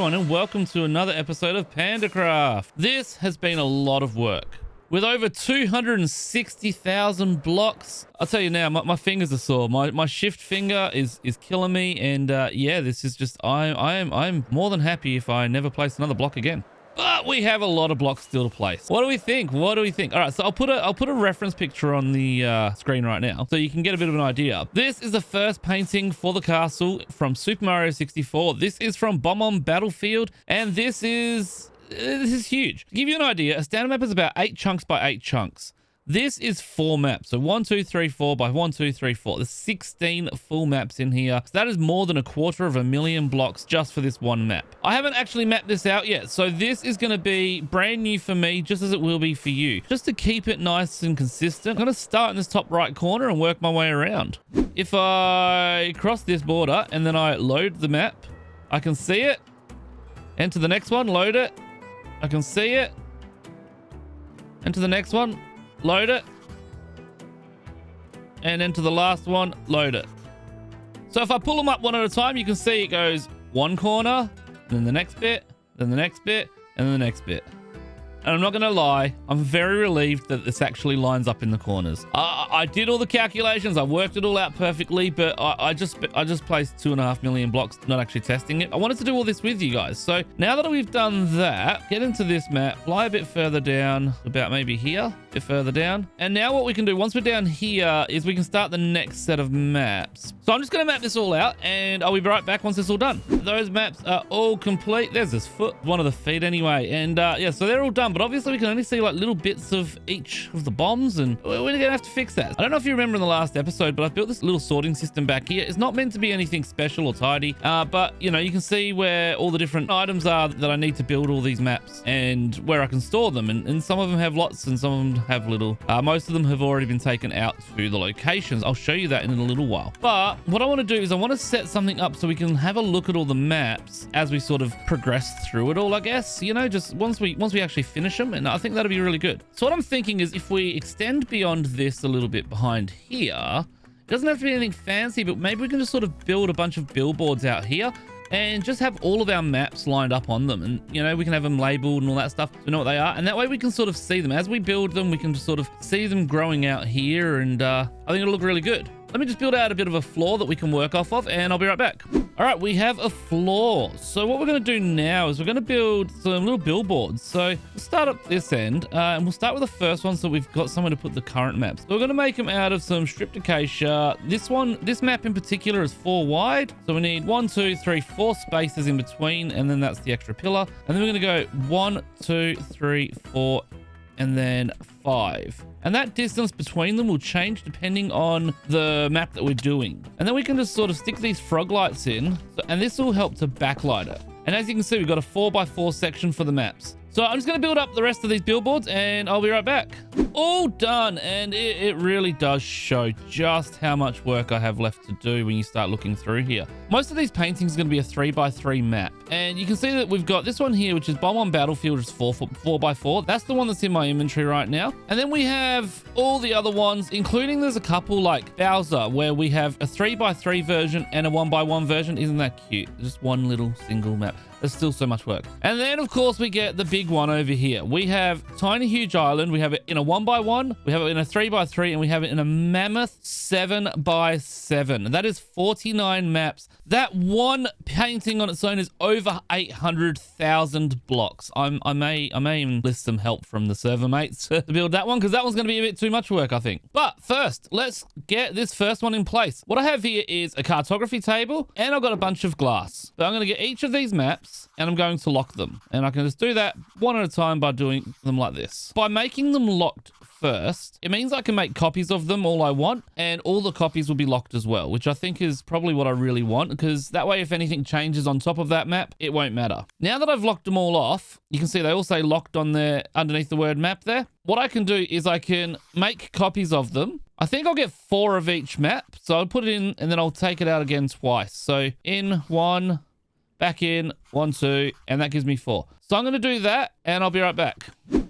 everyone, and welcome to another episode of Pandacraft. This has been a lot of work. With over 260,000 blocks, I'll tell you now, my fingers are sore. My shift finger is killing me, and yeah, this is just I'm more than happy if I never place another block again. But we have a lot of blocks still to place. What do we think? What do we think? All right, so I'll put a reference picture on the screen right now, so you can get a bit of an idea. This is the first painting for the castle from Super Mario 64. This is from Bob-omb Battlefield, and this is huge. To give you an idea, a standard map is about 8 chunks by 8 chunks. This is 4 maps, so 1, 2, 3, 4 by 1, 2, 3, 4. There's 16 full maps in here. So that is more than 250,000 blocks just for this one map. I haven't actually mapped this out yet, so this is going to be brand new for me, just as it will be for you. Just to keep it nice and consistent, I'm going to start in this top right corner and work my way around. If I cross this border and then I load the map, I can see it. Enter the next one, load it. I can see it. Enter the next one. Load it, and then to the last one, load it. So if I pull them up one at a time, you can see it goes one corner, then the next bit, then the next bit, and then the next bit. And I'm not going to lie, I'm very relieved that this actually lines up in the corners. I did all the calculations, I worked it all out perfectly, but I just placed 2.5 million blocks, not actually testing it. I wanted to do all this with you guys. So now that we've done that, get into this map, fly a bit further down, about maybe here, a bit further down. And now what we can do once we're down here is we can start the next set of maps. So I'm just going to map this all out, and I'll be right back once it's all done. Those maps are all complete. There's this foot, one of the feet anyway. And yeah, so they're all done. But obviously we can only see like little bits of each of the bombs, and we're gonna have to fix that. I don't know if you remember in the last episode, but I've built this little sorting system back here. It's not meant to be anything special or tidy, but you know, you can see where all the different items are that I need to build all these maps and where I can store them, and some of them have lots and some of them have little. Most of them have already been taken out to the locations. I'll show you that in a little while. But what I want to do is I want to set something up so we can have a look at all the maps as we sort of progress through it all, I guess, you know, just once we actually finish them. And I think that'll be really good. So what I'm thinking is if we extend beyond this a little bit behind here, it doesn't have to be anything fancy, but maybe we can just sort of build a bunch of billboards out here and just have all of our maps lined up on them. And, you know, we can have them labeled and all that stuff. We know what they are. And that way we can sort of see them. As we build them, we can just sort of see them growing out here. And I think it'll look really good. Let me just build out a bit of a floor that we can work off of, and I'll be right back. All right, we have a floor. So what we're going to do now is we're going to build some little billboards. So we'll start up this end, and we'll start with the first one so we've got somewhere to put the current maps. So we're going to make them out of some stripped acacia. This map in particular is 4 wide. So we need 1, 2, 3, 4 spaces in between, and then that's the extra pillar. And then we're going to go 1, 2, 3, 4, and then 5. And that distance between them will change depending on the map that we're doing. And then we can just sort of stick these frog lights in, and this will help to backlight it. And as you can see, we've got a 4x4 section for the maps. So I'm just going to build up the rest of these billboards, and I'll be right back. All done, and it really does show just how much work I have left to do when you start looking through here. Most of these paintings are going to be a 3x3 map, and you can see that we've got this one here, which is Bob-omb Battlefield, which is 4x4. That's the one that's in my inventory right now. And then we have all the other ones, including there's a couple like Bowser, where we have a 3x3 version and a 1x1 version. Isn't that cute? Just one little single map. There's still so much work. And then, of course, we get the big one over here. We have Tiny Huge Island. We have it in a 1x1. We have it in a 3x3. And we have it in a mammoth 7x7. That is 49 maps. That one painting on its own is over 800,000 blocks. I may even list some help from the server mates to build that one, because that one's going to be a bit too much work, I think. But first, let's get this first one in place. What I have here is a cartography table, and I've got a bunch of glass. But I'm going to get each of these maps, and I'm going to lock them. And I can just do that one at a time by doing them like this. By making them locked first, it means I can make copies of them all I want, and all the copies will be locked as well, which I think is probably what I really want, because that way if anything changes on top of that map, it won't matter. Now that I've locked them all off, you can see they all say locked on there underneath the word map there. What I can do is I can make copies of them. I think I'll get 4 of each map, so I'll put it in and then I'll take it out again twice. So in 1, back in, 1, 2, and that gives me 4. So I'm going to do that, and I'll be right back.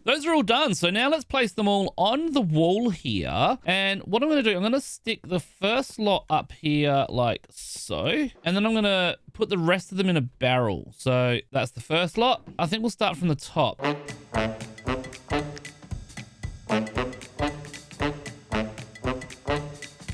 Those are all done. So now let's place them all on the wall here. And what I'm going to do, I'm going to stick the first lot up here like so. And then I'm going to put the rest of them in a barrel. So that's the first lot. I think we'll start from the top.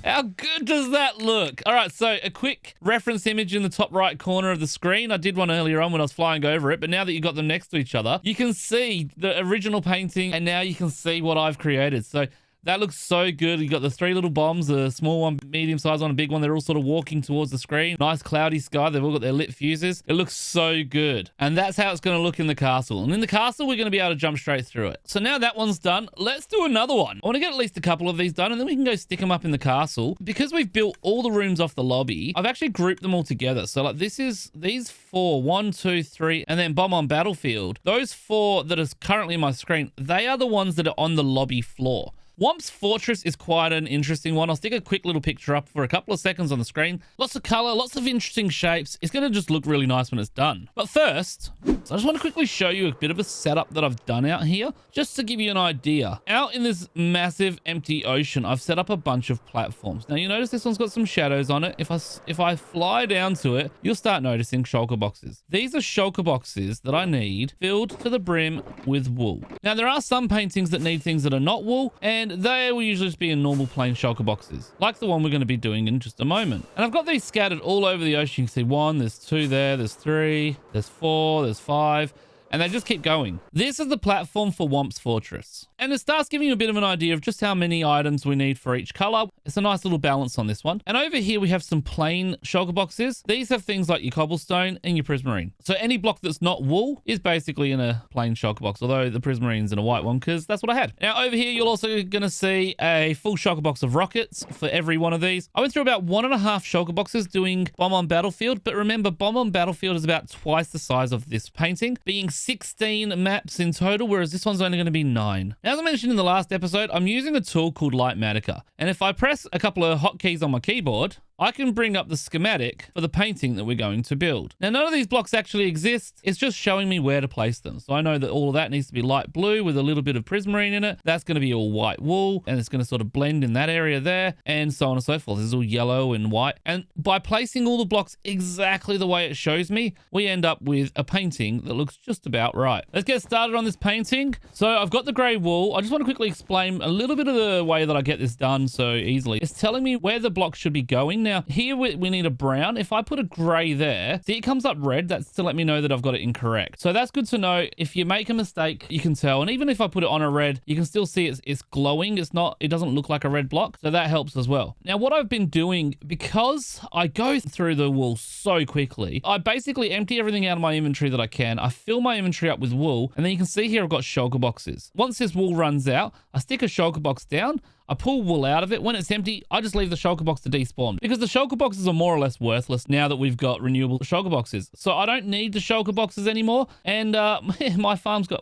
How good does that look? All right, so a quick reference image in the top right corner of the screen. I did one earlier on when I was flying over it, but now that you've got them next to each other, you can see the original painting, and now you can see what I've created. So that looks so good. You got the 3 little bombs, a small one, medium sized one, a big one. They're all sort of walking towards the screen. Nice cloudy sky. They've all got their lit fuses. It looks so good. And that's how it's going to look in the castle. And in the castle, we're going to be able to jump straight through it. So now that one's done, let's do another one. I want to get at least a couple of these done, and then we can go stick them up in the castle. Because we've built all the rooms off the lobby, I've actually grouped them all together. So like this is these 4, 1, 2, 3, and then Bomb on Battlefield. Those 4 that is currently on my screen, they are the ones that are on the lobby floor. Whomp's Fortress is quite an interesting one. I'll stick a quick little picture up for a couple of seconds on the screen. Lots of color, lots of interesting shapes. It's going to just look really nice when it's done. But first, so I just want to quickly show you a bit of a setup that I've done out here, just to give you an idea. Out in this massive empty ocean, I've set up a bunch of platforms. Now you notice this one's got some shadows on it. If I fly down to it, you'll start noticing shulker boxes. These are shulker boxes that I need filled to the brim with wool. Now there are some paintings that need things that are not wool, and they will usually just be in normal plain shulker boxes, like the one we're going to be doing in just a moment. And I've got these scattered all over the ocean. You can see 1, there's 2 there, there's 3, there's 4, there's 5. And they just keep going. This is the platform for Whomp's Fortress. And it starts giving you a bit of an idea of just how many items we need for each color. It's a nice little balance on this one. And over here, we have some plain shulker boxes. These have things like your cobblestone and your prismarine. So any block that's not wool is basically in a plain shulker box, although the prismarine's in a white one because that's what I had. Now over here, you're also going to see a full shulker box of rockets for every one of these. I went through about 1.5 shulker boxes doing Bomb on Battlefield, but remember, Bomb on Battlefield is about twice the size of this painting, being 16 maps in total, whereas this one's only going to be 9. Now, as I mentioned in the last episode, I'm using a tool called Litematica, and if I press a couple of hotkeys on my keyboard, I can bring up the schematic for the painting that we're going to build. Now, none of these blocks actually exist. It's just showing me where to place them. So I know that all of that needs to be light blue with a little bit of prismarine in it. That's going to be all white wool, and it's going to sort of blend in that area there, and so on and so forth. This is all yellow and white. And by placing all the blocks exactly the way it shows me, we end up with a painting that looks just about right. Let's get started on this painting. So I've got the gray wool. I just want to quickly explain a little bit of the way that I get this done so easily. It's telling me where the block should be going. Now, here we need a brown. If I put a gray there, see, it comes up red. That's to let me know that I've got it incorrect. So that's good to know. If you make a mistake, you can tell. And even if I put it on a red, you can still see it's glowing. It doesn't look like a red block. So that helps as well. Now, what I've been doing, because I go through the wool so quickly, I basically empty everything out of my inventory that I can. I fill my inventory up with wool. And then you can see here I've got shulker boxes. Once this wool runs out, I stick a shulker box down. I pull wool out of it. When it's empty, I just leave the shulker box to despawn because the shulker boxes are more or less worthless now that we've got renewable shulker boxes. So I don't need the shulker boxes anymore. And my farm's got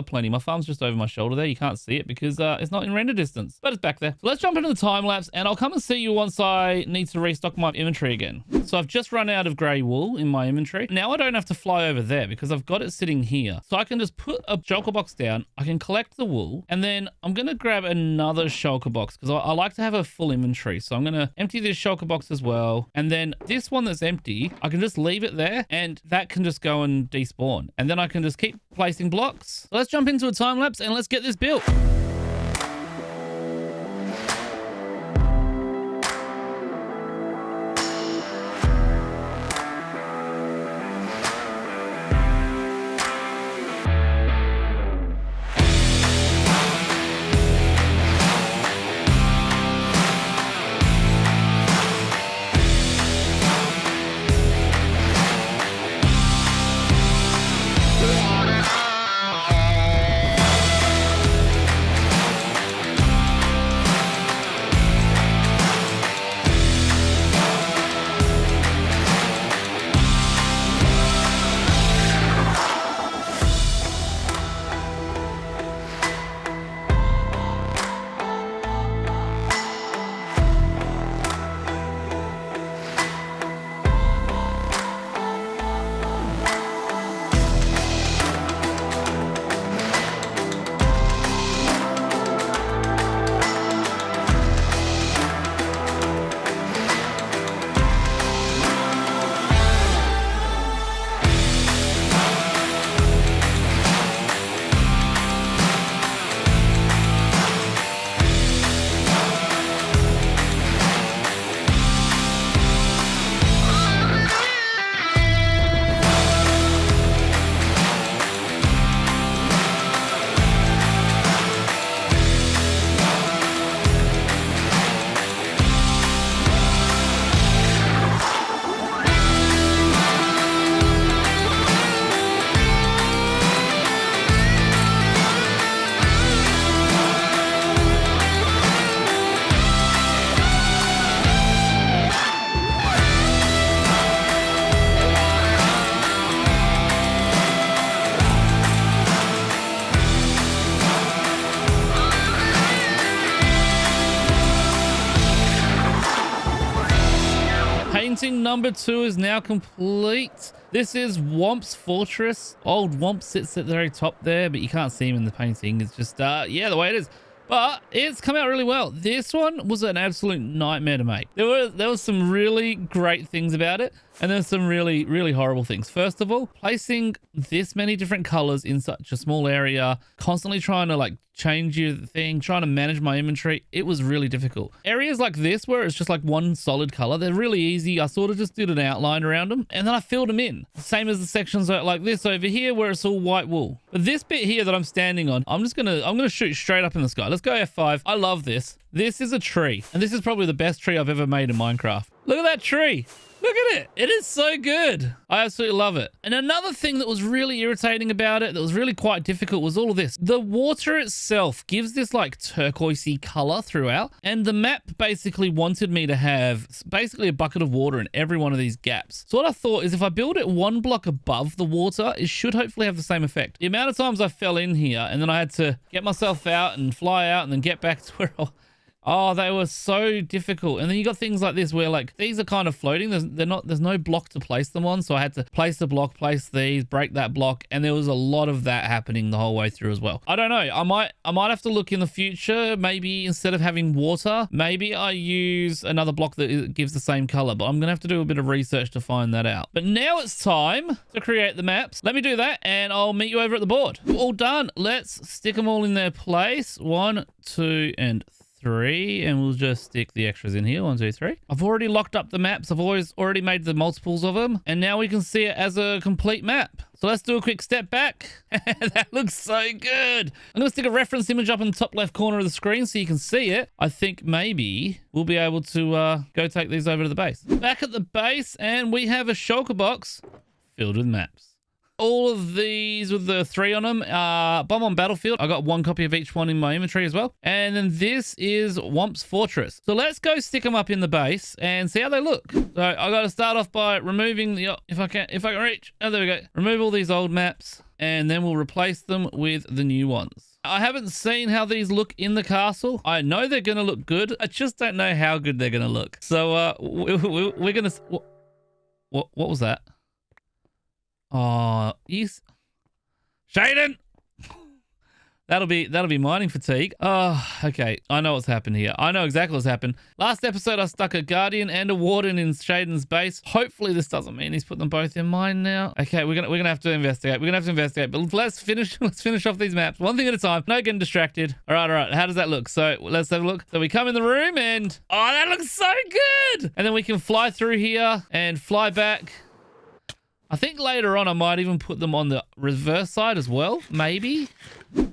plenty. My farm's just over my shoulder there. You can't see it because it's not in render distance, but it's back there. So let's jump into the time lapse, and I'll come and see you once I need to restock my inventory again. So I've just run out of grey wool in my inventory. Now I don't have to fly over there because I've got it sitting here. So I can just put a shulker box down. I can collect the wool, and then I'm going to grab another shulker box because I like to have a full inventory. So I'm going to empty this shulker box as well. And then this one that's empty, I can just leave it there, and that can just go and despawn. And then I can just keep placing blocks. So let's jump into a time lapse and let's get this built. number 2 is now complete. This is Whomp's fortress. Old Whomp sits at the very top there, but you can't see him in the painting. It's just, yeah, the way it is. But it's come out really well. This one was an absolute nightmare to make. There was some really great things about it, and there's some really, really horrible things. First of all, placing this many different colors in such a small area, constantly trying to like change your thing, trying to manage my inventory, it was really difficult. Areas like this where it's just like one solid color, they're really easy. I sort of just did an outline around them and then I filled them in. Same as the sections like this over here where it's all white wool. But this bit here that I'm standing on, I'm gonna shoot straight up in the sky. Let's go F5. I love this. This is a tree, and this is probably the best tree I've ever made in Minecraft. Look at that tree. Look at it. It is so good. I absolutely love it. And another thing that was really irritating about it, that was really quite difficult, was all of this. The water itself gives this like turquoisey color throughout. And the map basically wanted me to have basically a bucket of water in every one of these gaps. So what I thought is if I build it one block above the water, it should hopefully have the same effect. The amount of times I fell in here and then I had to get myself out and fly out and then get back to where Oh, they were so difficult. And then you got things like this where like these are kind of floating. There's no block to place them on. So I had to place the block, place these, break that block. And there was a lot of that happening the whole way through as well. I don't know. I might have to look in the future. Maybe instead of having water, maybe I use another block that gives the same color, but I'm going to have to do a bit of research to find that out. But now it's time to create the maps. Let me do that and I'll meet you over at the board. All done. Let's stick them all in their place. 1, 2, and 3, and we'll just stick the extras in here. 1, 2, 3. I've already locked up the maps. I've already made the multiples of them, and now we can see it as a complete map. So let's do a quick step back. That looks so good. I'm going to stick a reference image up in the top left corner of the screen so you can see it. I think maybe we'll be able to go take these over to the base. Back at the base, and we have a shulker box filled with maps. All of these with the 3 on them are Bob-omb Battlefield. I got 1 copy of each one in my inventory as well. And then this is Whomp's Fortress. So let's go stick them up in the base and see how they look. So I got to start off by removing the, if I can reach. Oh, there we go. Remove all these old maps and then we'll replace them with the new ones. I haven't seen how these look in the castle. I know they're going to look good. I just don't know how good they're going to look. So we're going to... What was that? Oh, Shadan! That'll be mining fatigue. Oh, okay. I know what's happened here. I know exactly what's happened. Last episode, I stuck a guardian and a warden in Shadan's base. Hopefully, this doesn't mean he's put them both in mine now. Okay, we're gonna have to investigate. We're gonna have to investigate. But let's finish off these maps one thing at a time. No getting distracted. All right. How does that look? So let's have a look. So we come in the room and oh, that looks so good. And then we can fly through here and fly back. I think later on I might even put them on the reverse side as well, maybe.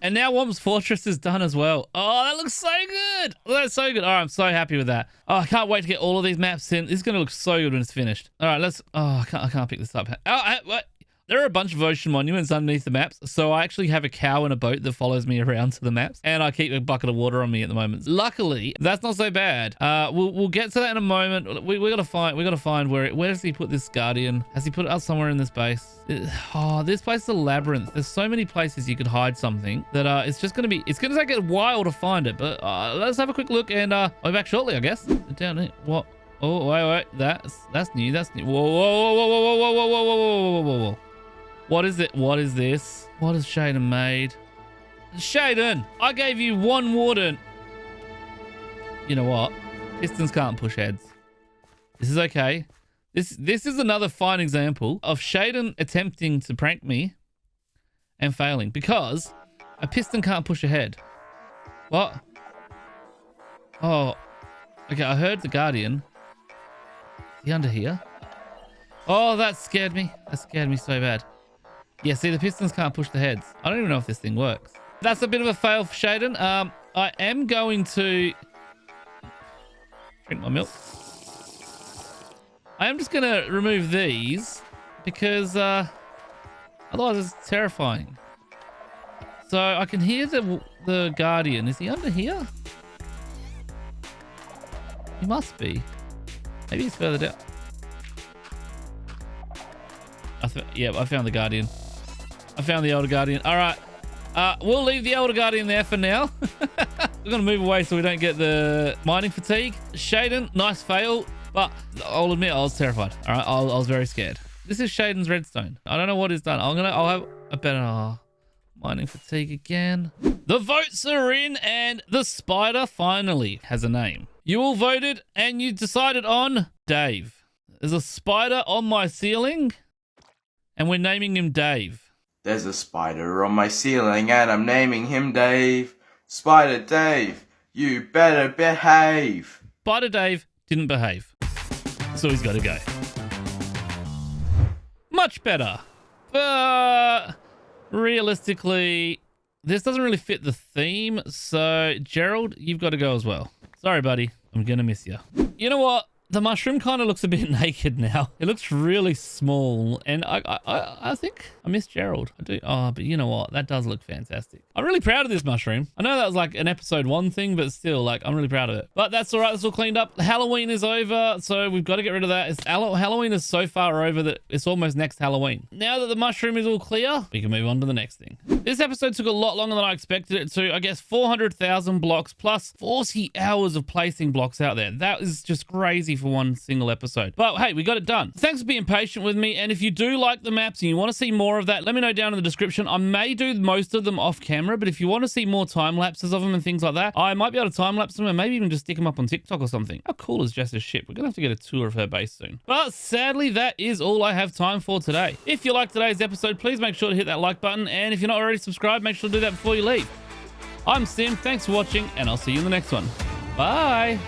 And now Whomp's Fortress is done as well. Oh, that looks so good. Oh, that's so good. All right, I'm so happy with that. Oh, I can't wait to get all of these maps in. This is going to look so good when it's finished. All right, let's... Oh, I can't pick this up. Oh, what? There are a bunch of ocean monuments underneath the maps, so I actually have a cow in a boat that follows me around to the maps, and I keep a bucket of water on me at the moment. Luckily, that's not so bad. We'll get to that in a moment. We gotta find where does he put this guardian? Has he put it out somewhere in this base? Oh, this place is a labyrinth. There's so many places you could hide something that it's gonna take a while to find it. But let's have a quick look, and I'll be back shortly, I guess. Down here. What? Oh, wait. That's new. That's new. Whoa. What is it? What is this? What has Shadan made? Shadan, I gave you 1 warden. You know what? Pistons can't push heads. This is okay. This is another fine example of Shadan attempting to prank me and failing because a piston can't push a head. What? Oh, okay. I heard the guardian. Is he under here? Oh, that scared me. That scared me so bad. Yeah, see, the pistons can't push the heads. I don't even know if this thing works. That's a bit of a fail for Shadan. I am going to drink my milk. I am just going to remove these because otherwise it's terrifying. So I can hear the guardian. Is he under here? He must be. Maybe he's further down. Yeah, I found the guardian. I found the elder guardian. All right. We'll leave the elder guardian there for now. We're going to move away so we don't get the mining fatigue. Shadan, nice fail. But I'll admit I was terrified. All right, I was very scared. This is Shadan's redstone. I don't know what he's done. I'll have a better mining fatigue again. The votes are in and the spider finally has a name. You all voted and you decided on Dave. There's a spider on my ceiling and we're naming him Dave. There's a spider on my ceiling and I'm naming him Dave. Spider Dave, you better behave. Spider Dave didn't behave. So he's got to go. Much better. But realistically, this doesn't really fit the theme. So Gerald, you've got to go as well. Sorry, buddy. I'm going to miss you. You know what? The mushroom kind of looks a bit naked now. It looks really small, and I think I miss Gerald. I do. Oh, but you know what? That does look fantastic. I'm really proud of this mushroom. I know that was like an episode 1 thing, but still, like, I'm really proud of it. But that's all right. It's all cleaned up. Halloween is over, so we've got to get rid of that. Halloween is so far over that it's almost next Halloween. Now that the mushroom is all clear, we can move on to the next thing. This episode took a lot longer than I expected it to. I guess 400,000 blocks plus 40 hours of placing blocks out there. That is just crazy for one single episode. But hey, we got it done. Thanks for being patient with me. And if you do like the maps and you want to see more of that, let me know down in the description. I may do most of them off camera, but if you want to see more time lapses of them and things like that, I might be able to time lapse them and maybe even just stick them up on TikTok or something. How cool is Jess's ship? We're gonna have to get a tour of her base soon. But sadly, that is all I have time for today. If you liked today's episode, please make sure to hit that like button. And if you're not already subscribed, make sure to do that before you leave. I'm Sim. Thanks for watching, and I'll see you in the next one. Bye.